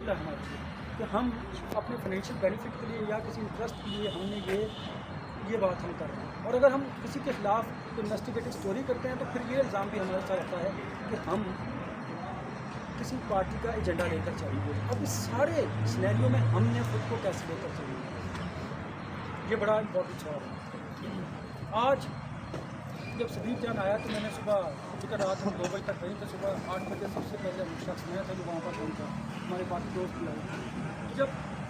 ہے ہمارے لیے کہ ہم اپنے فائنینشیل بینیفٹ کے لیے یا کسی انٹرسٹ کے لیے ہم نے یہ بات ہم کر رہے ہیں. اور اگر ہم کسی کے خلاف انویسٹیگیٹو اسٹوری کرتے ہیں تو پھر یہ الزام بھی ہمارے ساتھ آتا ہے کہ ہم کسی پارٹی کا ایجنڈا لے کر چلیں گے. اب اس سارے سینیریو میں ہم نے خود کو کیسے لے کر چلیں گے، یہ بڑا امپورٹنٹ سوال ہے. آج جب صدیق جان آیا تو میں نے صبح ٹکٹ رات ہم 2 بجے تک رہی، تو صبح 8 بجے سب سے پہلے شخص میں تھا جو وہاں پر پہنچا، ہمارے پاس دوست بھی آئے. جب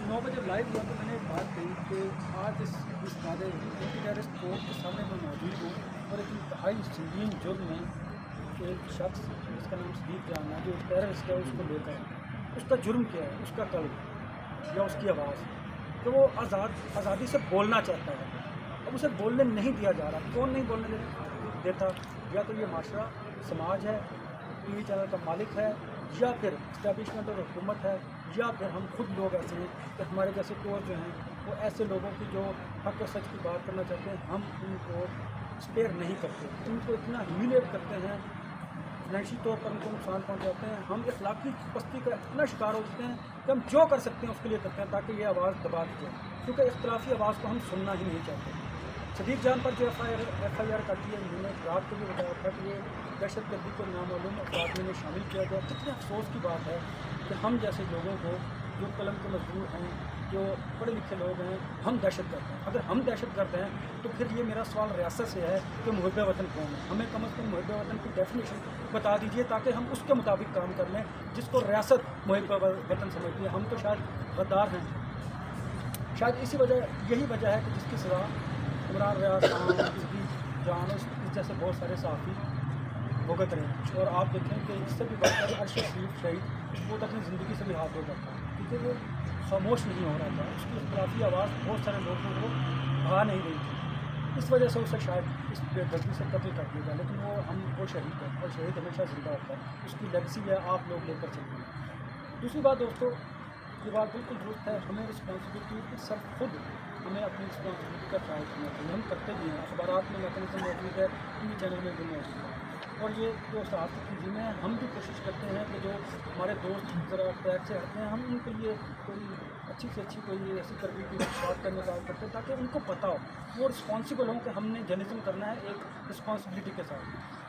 9 بجے لائیو ہوا تو میں نے ایک بات کہی کہ آج اس ہمارے اینٹی ٹیررسٹ کورٹ کے سامنے میں موجود ہوں اور ایک انتہائی سنگین جرم میں ایک شخص جس کا نام صدیق جان ہے جو ٹیررسٹ ہے اس کو لے کر اس کا جرم کیا ہے، اس کا قلب یا اس کی آواز کہ وہ آزادی سے بولنا چاہتا ہے. اب اسے بولنے نہیں دیا جا رہا. کون نہیں بولنے دیتا؟ یا تو یہ معاشرہ سماج ہے، ٹی وی چینل کا مالک ہے، یا پھر اسٹیبلشمنٹ اور حکومت ہے، یا پھر ہم خود لوگ ایسے ہیں کہ ہمارے جیسے کور جو ہیں وہ ایسے لوگوں کی جو حق و سچ کی بات کرنا چاہتے ہیں ہم ان کو اسپیئر نہیں کرتے، ان کو اتنا ہیومیلیٹ کرتے ہیں، فائنینشی طور پر ان کو نقصان پہنچاتے ہیں. ہم اخلاقی پستی کا اتنا شکار ہوتے ہیں کہ ہم جو کر سکتے ہیں اس کے لیے کرتے ہیں تاکہ یہ آواز دبا دی جائے، کیونکہ اختلافی آواز کو ہم سننا ہی نہیں چاہتے. صدیق جان پر جو ایف آئی آر کرتی ہے، انہوں نے رات کو بھی بتایا تھا کہ یہ دہشت گردی کو نامعلوم افراد میں شامل کیا گیا. کتنے افسوس کی بات ہے کہ ہم جیسے لوگوں کو جو قلم کے مزدور ہیں، جو پڑھے لکھے لوگ ہیں، ہم دہشت گرد ہیں. اگر ہم دہشت گرد ہیں تو پھر یہ میرا سوال ریاست سے ہے کہ محب وطن کون ہے. ہمیں کم از کم محب وطن کی ڈیفینیشن بتا دیجیے تاکہ ہم اس کے مطابق کام کر لیں جس کو ریاست محب وطن سمجھتی ہے. ہم تو شاید غدار ہیں. شاید یہی وجہ ہے کہ جس کی سزا عمران ریاض خان، صدیق جان اور اس جیسے بہت سارے صحافی بھگت رہے ہیں. اور آپ دیکھیں کہ اس سے بھی بڑھ کر ارشد شریف شہید وہ تو اپنی زندگی سے بھی ہاتھ دھو کرتا ہے کیونکہ وہ خاموش نہیں ہو رہا تھا. اس کی اختلافی آواز بہت سارے لوگوں کو بھا نہیں رہی تھی. اس وجہ سے اسے شاید اس بے دردی سے قتل کر دیا گیا، لیکن وہ شہید ہے اور شہید ہمیشہ زندہ ہوتا ہے. اس کی لیگسی ہے، آپ لوگ لے کر چلیں. دوسری بات دوستو، یہ بات بالکل درست ہے، ہمیں رسپانسبلٹی سب خود ہمیں اپنی رسپانسبلٹی کا خیال کرنا چاہیے. ہم کرتے بھی ہیں، اخبارات میں میکنزم موجود ہے، ٹی وی چینل میں بھی موجود ہے. اور یہ جو صحافت کی ذمہ ہے، ہم بھی کوشش کرتے ہیں کہ جو ہمارے دوست ذرا ٹریک سے ہٹتے ہیں ہم ان کے لیے کوئی اچھی سے اچھی کوئی ایسی تربیتی بات کا نظام کرتے ہیں تاکہ ان کو پتہ ہو، وہ رسپانسبل ہوں کہ ہم نے جرنلزم کرنا ہے ایک رسپانسبلٹی کے ساتھ.